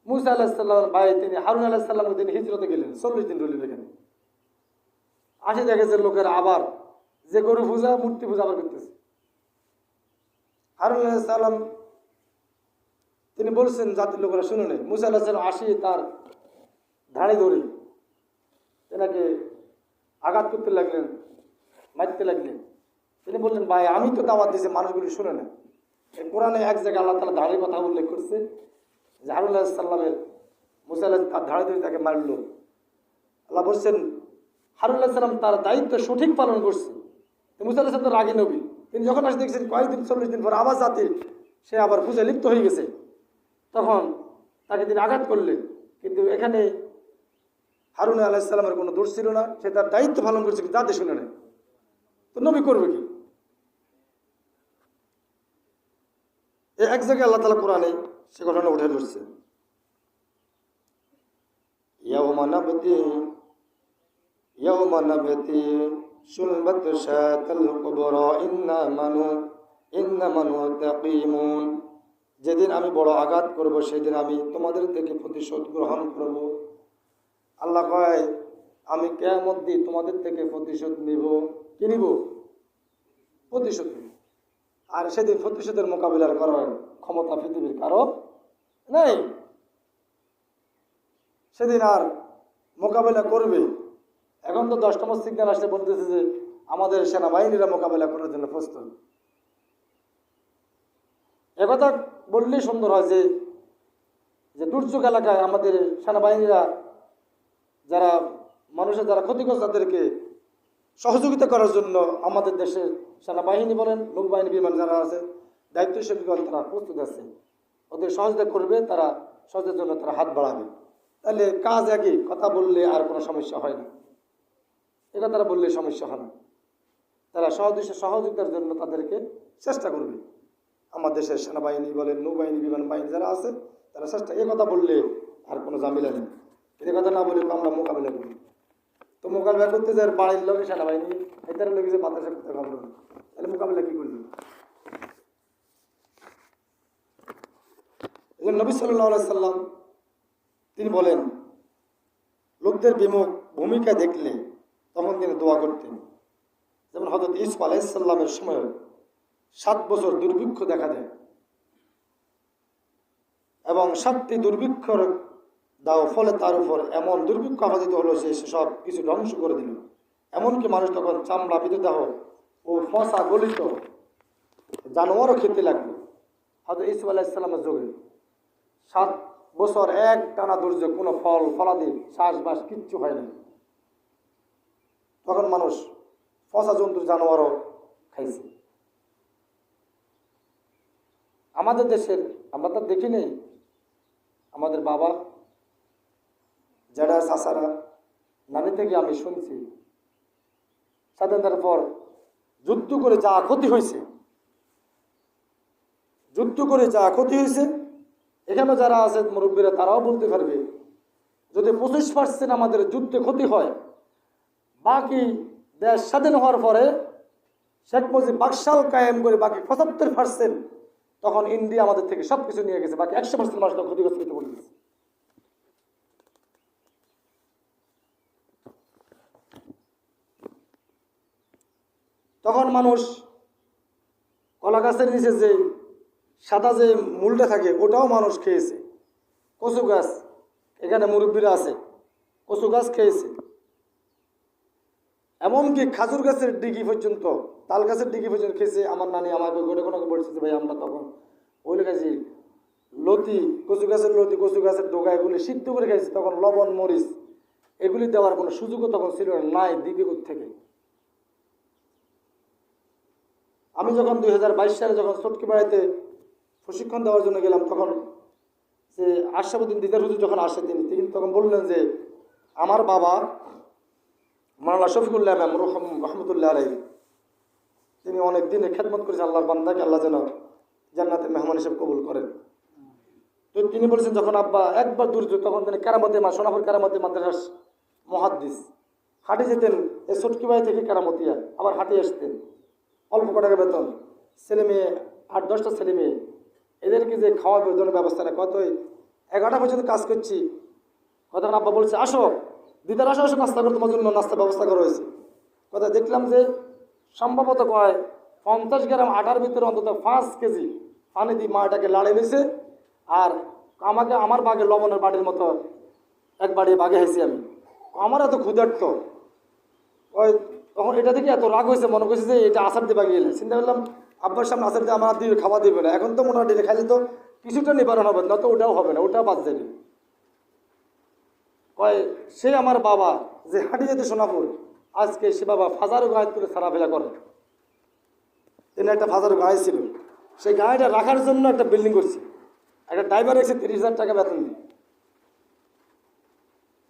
মূসা আলাইহিস সালামের ভাই তিনি হারুন আলাইহিস সালামকে তিনি হিজরতে গেলেন, 40 দিন রইলেন এখানে। আসে দেখেছে লোকের আবার যে গরু পূজা, মূর্তি পূজা আবার করতেছে। হারুন আলাইহিস সালাম তিনি বলছেন জাতির লোকেরা শুনে নেই। মূসা আলাইহিস সালাম আসি তার ধাড়ি ধরে তেনাকে আঘাত করতে লাগলেন, মারতে লাগলেন। তিনি বললেন ভাই আমি তো দাওয়াত দিয়েছি, মানুষগুলি শুনে না। কোরআনে এক জায়গায় আল্লাহ তাআলা ধাড়ির কথা উল্লেখ করছে, যে হারুন আলাইহিস সালামের মূসা আলাইহিস তার ধাড়ি ধরে তাকে মারল। আল্লাহ বলছেন হারুন আলাইহিস সালাম তার দায়িত্ব সঠিক পালন করছে। মূসা আলাইহিস সালাম তো রাগী নবী, তিনি যখন আসে দেখছেন কয়েকদিন 40 দিন পর আবার জাতি সে আবার পূজা লিপ্ত হয়ে গেছে, তখন তাকে তিনি আঘাত করলেন। কিন্তু এখানে হারুন আলাইহিস সালামের কোনো দোষ ছিল না, সে তার দায়িত্ব পালন করছে, জাতি শুনে নেয়, তো নবী করবে কি? এক জায়গায় আল্লাহ তাআলা কোরআনে সে ঘটনা উঠে ধরছে, ইয়াউমা নাবতি সুলবাতাল কুবরা ইন্না মানু তাকিমুন। যেদিন আমি বড় আঘাত করব, সেদিন আমি তোমাদের থেকে প্রতিশোধ গ্রহণ করব। আল্লাহ কয় আমি কিয়ামত দিন তোমাদের থেকে প্রতিশোধ নিব। কি নিব? প্রতিশোধ নিব। আর সেদিন প্রতিশোধের মোকাবিলার করার ক্ষমতা পৃথিবীর কারো নেই। সেদিন আর মোকাবেলা করবে। এখন তো 10তম সিগন্যাল আসলে বলতেছে যে আমাদের সেনাবাহিনীরা মোকাবেলা করার জন্য প্রস্তুত। একথা বললেই সুন্দর হয় যে দুর্যোগ এলাকায় আমাদের সেনাবাহিনীরা যারা মানুষের যারা ক্ষতিগ্রস্ত তাদেরকে সহযোগিতা করার জন্য আমাদের দেশের সেনাবাহিনী বলেন, নৌবাহিনী, বিমান যারা আছে দায়িত্বশীলগণ তারা প্রস্তুত আছে, ওদের সহযোগিতা করবে, তারা সহযোগিতার জন্য তারা হাত বাড়াবে। তাহলে কাজ একই, কথা বললে আর কোনো সমস্যা হয় না, এটা তারা বললে সমস্যা হয় না। তারা সহযোগিতার জন্য তাদেরকে চেষ্টা করবে। আমার দেশের সেনাবাহিনী বলেন, নৌবাহিনী, বিমান বাহিনী যারা আছে তারা চেষ্টা, এ কথা বললে আর কোনো ঝামেলা নেই। এ কথা না বলে আমরা মোকাবিলা করি, তো মোকাবিলা করতে যায় বাড়ির লোক সেনাবাহিনী এদের লোক যে বাতাসে করতে পারবো না, তাহলে মোকাবিলা কি করবে? নবী সাল্লাল্লাহু আলাইহি সাল্লাম তিনি বলেন লোকদের ভূমিকা দেখলে তখন তিনি দোয়া করতেন। যেমন হযরত ইউসুফ আলাইহিস সালামের সময় 7 বছর দুর্ভিক্ষ দেখা দেয় এবং 7টি দুর্ভিক্ষর দাও ফলে তার উপর এমন দুর্ভিক্ষ আবাদিত হলো যে সব কিছু ধ্বংস করে দিল। এমনকি মানুষ তখন চামড়া, মৃতদেহ ও ফসা গলিত জানোয়ারও খেতে লাগলো। হযরত ঈসা আলাইহিস সালামের যুগে 7 বছর এক টানা দুর্যোগ, কোনো ফল ফলাদি শ্বাসবাস কিচ্ছু হয় না। তখন মানুষ পচা জন্তুর জানোয়ারও খাইছে। আমাদের দেশের আমরা তো দেখিনি, আমাদের বাবা জেঠা চাচারা নানি থেকে আমি শুনছি স্বাধীনতার পর যুদ্ধ করে যা ক্ষতি হয়েছে, এখানে যারা আছে মুরব্বীরা তারাও বলতে পারবে, যদি 25% আমাদের যুদ্ধে ক্ষতি হয়, বাকি দেশ স্বাধীন হওয়ার পরে শেখ মুজিব বাকশাল কায়েম করে বাকি 75%, তখন ইন্ডিয়া আমাদের থেকে সবকিছু নিয়ে গেছে, বাকি 100% মানুষ ক্ষতিগ্রস্ত বলে দিয়েছে। তখন মানুষ কলা গাছের নিচে যে সাদা যে মূলটা থাকে ওটাও মানুষ খেয়েছে। কচু গাছ, এখানে মুরব্বীরা আছে, কচু গাছ খেয়েছে। এমনকি খাজুর গাছের ডিগি পর্যন্ত, তাল গাছের ডিগি পর্যন্ত খেয়েছে। আমার নানি আমাকে গড়ে কোনো বলছে যে ভাই আমরা তখন ওই গাছি লতি, কচু গাছের লতি, কচু গাছের ডোগা এগুলি সিদ্ধ করে খাইছি। তখন লবণ মরিচ এগুলি দেওয়ার কোনো সুযোগও তখন ছিল না, নাই দিবি থেকে। আমি যখন 2022 সালে যখন চটকি বাড়িতে প্রশিক্ষণ দেওয়ার জন্য গেলাম, তখন যে আশরাফুদ্দিন দিদার হুজুর যখন আসে তিনি তখন বললেন যে আমার বাবা মাওলানা শফিকুল্লাহ ইমাম রহমতুল্লাহ আলাইহি, তিনি অনেক দিনে খেদমত করেছেন আল্লাহর বান্দাকে, আল্লাহ যেন জান্নাতে মেহমান হিসেবে কবুল করেন। তো তিনি বলেছেন যখন আব্বা একবার দুর্যোগ, তখন তিনি কেরামতে সোনাপুর কেরামতি মাদ্রাসার মুহাদ্দিস, হাঁটে যেতেন এই চটকি বাড়ি থেকে কেরামতিয়া, আবার হাঁটে আসতেন। অল্প টাকা বেতন, ছেলে মেয়ে 8-10টা ছেলে মেয়ে, এদেরকে যে খাওয়া বেতনের ব্যবস্থা না, কত 11টা পর্যন্ত কাজ করছি। তখন আব্বা বলছে আসো দিদার, আসো আসো নাস্তা করে তোমার জন্য নাস্তার ব্যবস্থা করা হয়েছে। কথা দেখলাম যে সম্ভবত 50 গ্রাম আটার ভিতরে অন্তত 5 কেজি পানি দিয়ে মা এটাকে লাড়ে নিয়েছে। আর আমাকে আমার বাগে লবণের বাড়ির মতো এক বাড়ি বাগে হয়েছি আমি। আমার এত ক্ষুধার্ত, ওই তখন এটা থেকে এত রাগ হয়েছে, মনে করছে যে এটা আচার দিয়ে বাগিয়ে এলে। চিন্তা করলাম আব্বার সামনে আচার দিয়ে আমার দিয়ে খাওয়া দেবে না, এখন তো মোটামুটি খাইলে তো কিছুটা নিবারণ হবে না, তো ওটাও হবে না, ওটাও বাদ যাবে। সে আমার বাবা যে হাঁটি যেতে সোনাপুর, আজকে সে বাবা ফাজারও গায়ে তুলে সারাফেরা করে। তিনি একটা ফাজারও গায়ে ছিল, সেই গায়েটা রাখার জন্য একটা বিল্ডিং করছে, একটা ড্রাইভার রেখেছে 30,000 টাকা বেতন দিয়ে।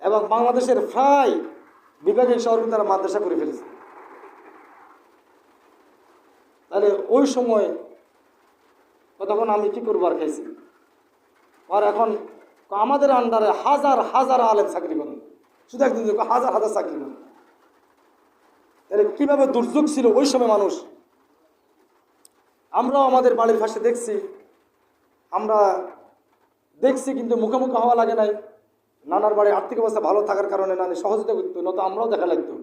এবং বাংলাদেশের প্রায় বিভাগীয় শহরে তারা মাদ্রাসা করে ফেলেছে। তাহলে ওই সময় তখন আমি কি করবো আর খাইছি। আর এখন আমাদের আন্ডারে হাজার হাজার আলেম চাকরি করেন, শুধু একদিন হাজার হাজার চাকরি করেন। তাহলে কীভাবে দুর্যোগ ছিল ওই সময় মানুষ। আমরাও আমাদের বাড়ির পাশে আমরা দেখছি কিন্তু মুখোমুখি হওয়া লাগে নাই। নানার বাড়ির আর্থিক অবস্থা ভালো থাকার কারণে নানি সহযোগিতা করতো, নয়তো আমরাও দেখা লাগতো।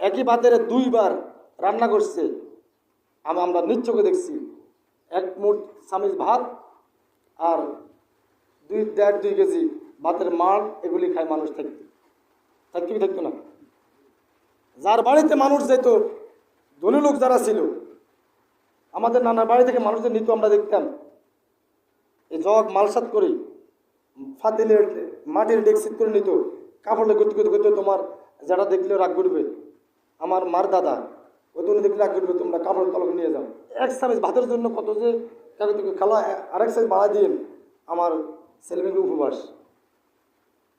একই ভাতের 2 বার রান্না করছে, আমরা নিজ চোখে দেখছি। 1 মুঠ চামিচ ভাত আর 1.5-2 কেজি ভাতের মাড় এগুলি খায় মানুষ থাকতো না। যার বাড়িতে মানুষ যেত, ধনী লোক যারা ছিল, আমাদের নানার বাড়ি থেকে মানুষদের নিত, আমরা দেখতাম এই জগ মালসাত করে ফাতিলের মাটির ডেকসিট করে নিত, কাপড়ে করতে করতে করতে তোমার যারা দেখলে রাগ করবে। আমার মার দাদা ওই তুমি দেখলে রাগ করবে, তোমরা কাপড়ের তলকে নিয়ে যাও। 1 চামচ ভাতের জন্য কত যে খালা, আরেক সাইজ বাড়া দিন আমার ছেলেমেয়েকে উপবাস।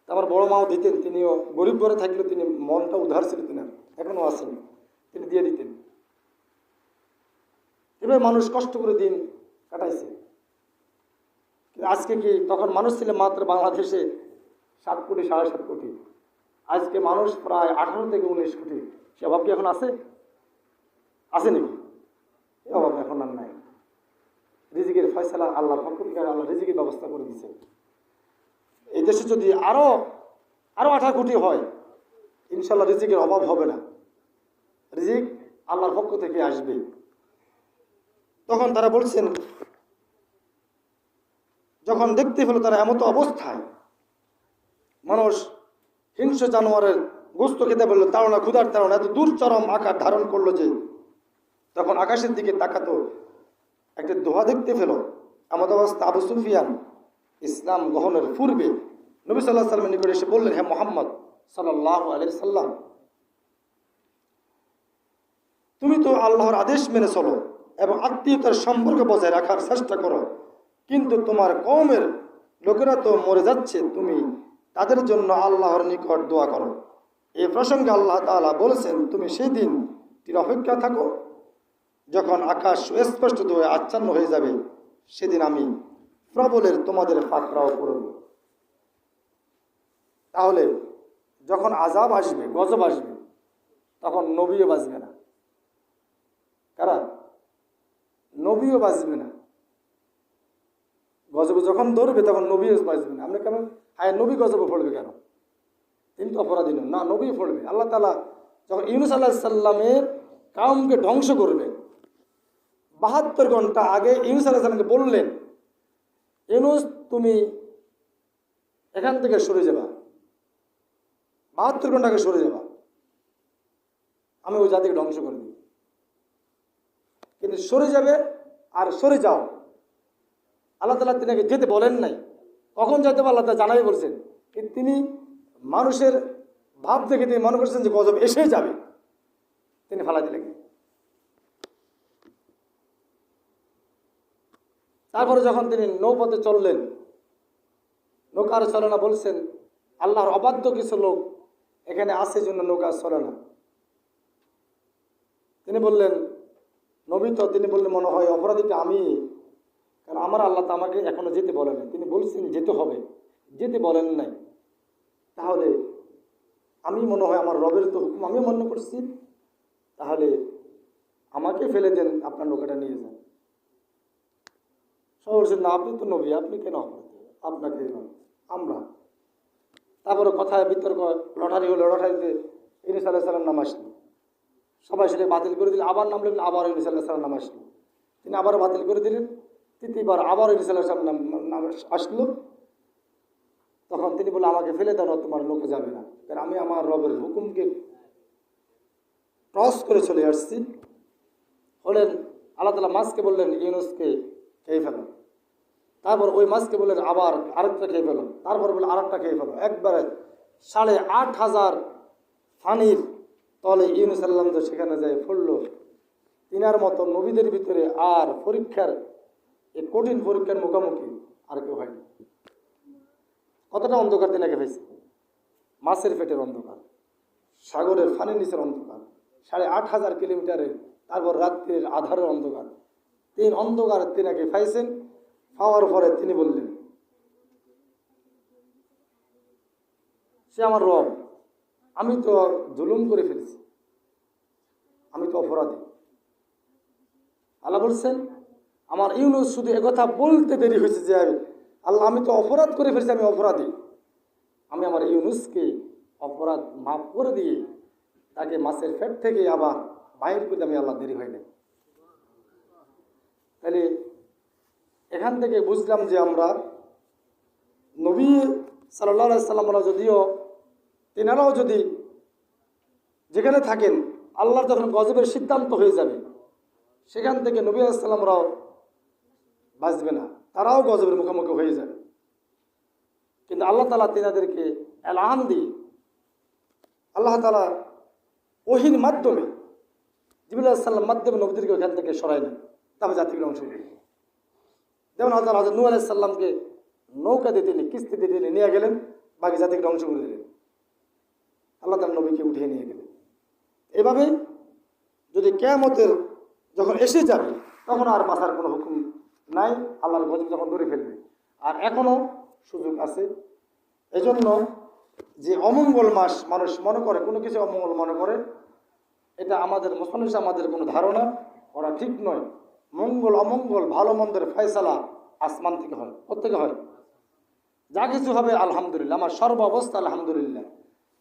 আমার বড় মাও দিতেন, তিনিও গরিব ঘরে থাকলেও তিনি মনটা উদ্ধার ছিল, তিনি এখনও আছেন, তিনি দিয়ে দিতেন। এভাবে মানুষ কষ্ট করে দিন কাটাইছে। আজকে কি তখন মানুষ ছিল মাত্র বাংলাদেশে 7 কোটি 7.5 কোটি, আজকে মানুষ প্রায় 18 থেকে 19 কোটি। সে অভাব কি এখন আছে নাকি? এই অভাব এখন আর নাই। রিজিকের ফয়সালা আল্লাহর পক্ষ থেকে আল্লাহ রিজিকের ব্যবস্থা করে দিয়েছে। এই দেশে যদি আরো 18 কোটি হয়, ইনশাল্লাহ রিজিকের অভাব হবে না, রিজিক আল্লাহর পক্ষ থেকে আসবে। তখন তারা বলছেন, যখন দেখতে পেল তারা এমতো অবস্থায়, মানুষ হিংস্র জানোয়ারের গোস্ত খেতে বললো, তাড়না ক্ষুধার তাড়না এত দূর চরম আকার ধারণ করলো যে তখন আকাশের দিকে তাকাতো, একটা দোহা দেখতে পেল। এমত অবস্থা আবু সুফিয়ান ইসলাম গ্রহণের পূর্বে নবী সাল্লাল্লাহু আলাইহি ওয়াসাল্লামের নিকট এসে বললেন, হে মুহাম্মদ সাল্লাল্লাহু আলাইহি সাল্লাম, তুমি তো আল্লাহর আদেশ মেনে চলো এবং আত্মীয়তার সম্পর্ক বজায় রাখার চেষ্টা করো, কিন্তু তোমার কওমের লোকেরা তো মরে যাচ্ছে, তুমি তাদের জন্য আল্লাহর নিকট দোয়া করো। এই প্রসঙ্গে আল্লাহ তাআলা বলেছেন, তুমি সেই দিনটির অপেক্ষা থাকো যখন আকাশ সুস্পষ্ট ধোঁয়ায় আচ্ছন্ন হয়ে যাবে, সেদিন আমি প্রবলের তোমাদের পাকড়াও করব। তাহলে যখন আযাব আসবে, গজব আসবে, তখন নবীও বাঁচবে না। কারা? নবীও বাঁচবে না। গজবে যখন ধরবে তখন নবীও বাঁচবে না। আমরা কেমন হায় নবী গজবে পড়বে কেন? তিনি তো অপরাধী নন, না নবী পড়বে। আল্লাহ তাআলা যখন ইউনূস আলাইহিস সালামের কাউমকে ধ্বংস করবে, ৭২ ঘন্টা আগে ইউনূস আলাইহিস সালামকে বললেন, ইউনূস তুমি এখান থেকে সরে যাবা, ৭২ ঘন্টা আগে সরে যাবা, আমি ওই জাতিকে ধ্বংস করে দিই। কিন্তু সরে যাবে আর সরে যাও, আল্লাহ তাআলা তিনাকে যেতে বলেন নাই। কখন যেতে হবে আল্লাহ তাআলা জানাই বলছেন, কিন্তু তিনি মানুষের ভাব দেখে তিনি মনে করছেন যে গজব এসে যাবে, তিনি ফালাই দিলেন। তারপরে যখন তিনি নৌপথে চললেন, নৌকার চলে না, বলছেন আল্লাহর অবাধ্য কিছু লোক এখানে আসে জন্য নৌকা চলে না। তিনি বললেন নবী তো, তিনি বললেন মনে হয় অপরাধীটা আমি, কারণ আমার আল্লাহ তো আমাকে এখনো যেতে বলেন নাই। তিনি বলছেন যেতে হবে, যেতে বলেন নাই। তাহলে আমি মনে হয় আমার রবের তো হুকুম আমিও মান্য করছি, তাহলে আমাকে ফেলে দেন, আপনার নৌকাটা নিয়ে যান। সবাই বলছেন না, আপনি তো নবী, আপনি কেন অপরাধী, আপনাকে আমরা। তারপরে কথায় বিতর্ক, লটারি হলো, লটারিতে ইউনূস আলাইহিস সালাম নাম আসলো, সবাই সেটা বাতিল করে দিলেন। আবার নামলেন, আবার ইউনূস আলাইহিস সালাম নাম আসলো, তিনি আবারও বাতিল করে দিলেন। তৃতীয়বার আবার ইউনূস আলাইহিস সালাম নাম আসলো। তখন তিনি বললেন আমাকে ফেলে দাও, তোমার লোকে যাবে না, কারণ আমি আমার রবের হুকুমকে ক্রস করে চলে আসছি। হলেন আল্লাহ তাআলা মাছকে বললেন ইউনূসকে খেয়ে ফেলো, তারপর ওই মাছকে বললেন আবার আরেকটা খেয়ে ফেলো, তারপর বললেন আরেকটা খেয়ে ফেলো। একবারে ৮,৫০০ ফানির তলে ইউনূস আলাইহিস সালাম তো সেখানে যায় পড়লো। তিনার মতো নবীদের ভিতরে আর পরীক্ষার, এই কঠিন পরীক্ষার মুখোমুখি আর কেউ হয়নি। কতটা অন্ধকার তিনাকে হয়েছে, মাছের পেটের অন্ধকার, সাগরের ফানির নিচের অন্ধকার, ৮,৫০০ কিলোমিটারের, তারপর রাত্রির আধারের অন্ধকার, তিন অন্ধকার তিনাকে পাইছেন। পাওয়ার পরে তিনি বললেন সে আমার রব, আমি তো জুলুম করে ফেলছি, আমি তো অপরাধী। আল্লাহ বলছেন আমার ইউনূস শুধু একথা বলতে দেরি হয়েছে যে আল্লাহ আমি তো অপরাধ করে ফেলছি, আমি অপরাধী। আমি আমার ইউনূসকে অপরাধ মাফ করে দিয়ে তাকে মাছের পেট থেকে আবার বাইর করে আমি আল্লাহ দেরি হয় নাই। তাহলে এখান থেকে বুঝলাম যে আমরা নবী সাল্লাল্লাহু আলাইহি সাল্লামরা যদিও তেনারাও যদি যেখানে থাকেন, আল্লাহর যখন গজবের সিদ্ধান্ত হয়ে যাবে, সেখান থেকে নবী আলাইহিস সালামরাও বাঁচবে না, তারাও গজবের মুখোমুখি হয়ে যাবে। কিন্তু আল্লাহ তাআলা তেনাদেরকে এলান দিয়ে, আল্লাহ তাআলা ওহীর মাধ্যমে, জিবরীল আলাইহিস সালাম মাধ্যমে নবীদেরকে ওখান থেকে সরায় নেন, তবে জাতিগুলো অংশ নেয়। যেমন হযরত নূহ আলাইহিস সালামকে নৌকা দিয়ে তিনি কিস্তিতে দিয়ে নিয়ে গেলেন, বাকি জাতিকে ধ্বংস করে দিলেন, আল্লাহ তাআলা নবীকে উঠিয়ে নিয়ে গেলেন। এভাবে যদি কিয়ামতের যখন এসে যাবে, তখন আর বাঁচার কোনো হুকুম নাই, আল্লাহর গজব যখন ধরে ফেলবে। আর এখনও সুযোগ আছে। এজন্য যে অমঙ্গল মাস মানুষ মনে করে, কোনো কিছু অমঙ্গল মনে করে, এটা আমাদের মুসলমান আমাদের কোনো ধারণা ওরা ঠিক নয়। মঙ্গল অমঙ্গল ভালো মন্দের ফয়সালা আসমান থেকে হয়, কোত্থেকে হয়? যা কিছু হবে আলহামদুলিল্লাহ, আমার সর্ব অবস্থা আলহামদুলিল্লাহ,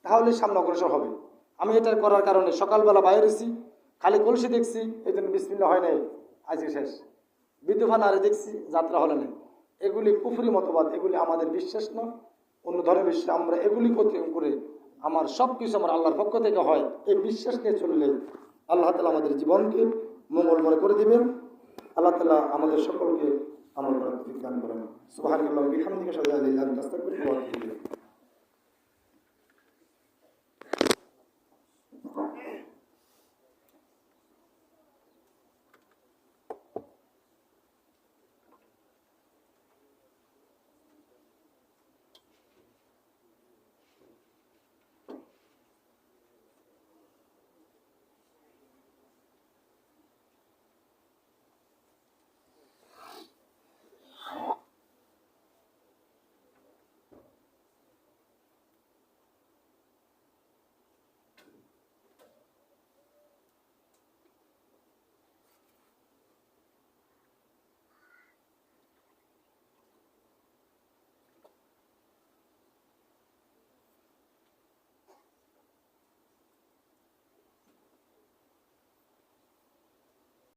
তাহলে সামনে অগ্রসর হবে। আমি এটার করার কারণে সকালবেলা বাইরে এসেছি, খালি কলসি দেখছি, এই জন্য বিসমিল্লাহ হয় নাই, আজকে শেষ। বিদ্যুফান আরে দেখছি, যাত্রা হলে নেই। এগুলি কুফরি মতবাদ, এগুলি আমাদের বিশ্বাস নয়, অন্য ধরনের বিশ্বাস। আমরা এগুলি করে আমার সব কিছু আমার আল্লাহর পক্ষ থেকে হয়, এই বিশ্বাস নিয়ে চললে আল্লাহ তাআলা আমাদের জীবনকে মঙ্গলময় করে দিবেন। আল্লাহ তাআলা আমাদের সকলকে আমল করার তৌফিক দান করেন। সুবহানাল্লাহি ওয়া বিহামদিহি আশহাদু আল্লা ইলাহা ইল্লা আনতা আস্তাগফিরুকা ওয়া আতুবু ইলাইক।